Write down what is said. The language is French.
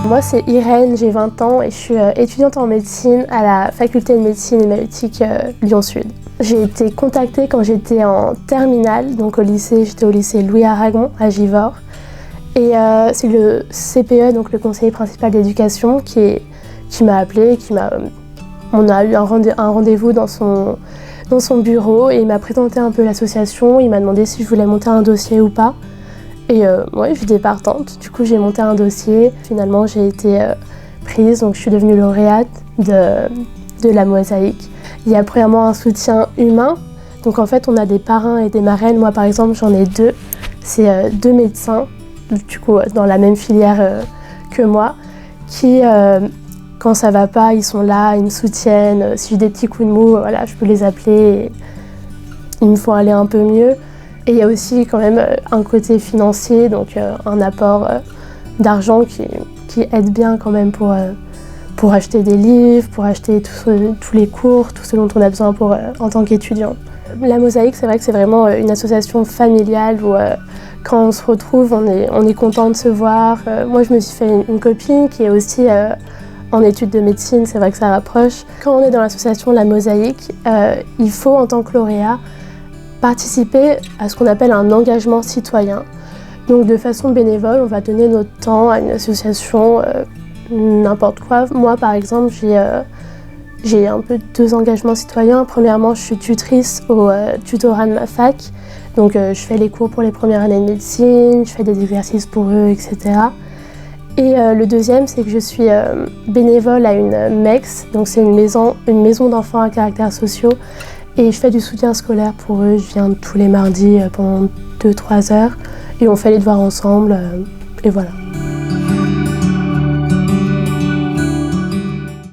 Moi, c'est Irène, j'ai 20 ans et je suis étudiante en médecine à la faculté de médecine et maïeutique Lyon-Sud. J'ai été contactée quand j'étais en terminale, donc au lycée, j'étais au lycée Louis Aragon à Givors. Et c'est le CPE, donc le conseiller principal d'éducation, qui m'a appelée, on a eu un rendez-vous dans son bureau et il m'a présenté un peu l'association, il m'a demandé si je voulais monter un dossier ou pas. Et ouais, j'étais partante, du coup j'ai monté un dossier. Finalement j'ai été prise, donc je suis devenue lauréate de la mosaïque. Il y a premièrement un soutien humain, donc en fait on a des parrains et des marraines. Moi par exemple j'en ai deux, c'est deux médecins, du coup dans la même filière que moi, qui quand ça va pas, ils sont là, ils me soutiennent. Si j'ai des petits coups de mou, voilà, je peux les appeler et ils me font aller un peu mieux. Et il y a aussi quand même un côté financier, donc un apport d'argent qui aide bien quand même pour acheter des livres, pour acheter tous les cours, tout ce dont on a besoin en tant qu'étudiant. La mosaïque, c'est vrai que c'est vraiment une association familiale où quand on se retrouve, on est content de se voir. Moi, je me suis fait une copine qui est aussi en études de médecine, c'est vrai que ça rapproche. Quand on est dans l'association La Mosaïque, il faut en tant que lauréat participer à ce qu'on appelle un engagement citoyen. Donc de façon bénévole, on va donner notre temps à une association, n'importe quoi. Moi par exemple, j'ai un peu deux engagements citoyens. Premièrement, je suis tutrice au tutorat de ma fac. Donc je fais les cours pour les premières années de médecine, je fais des exercices pour eux, etc. Et le deuxième, c'est que je suis bénévole à une MEX, donc c'est une maison d'enfants à caractère sociaux. Et je fais du soutien scolaire pour eux, je viens tous les mardis pendant 2-3 heures et on fait les devoirs ensemble et voilà.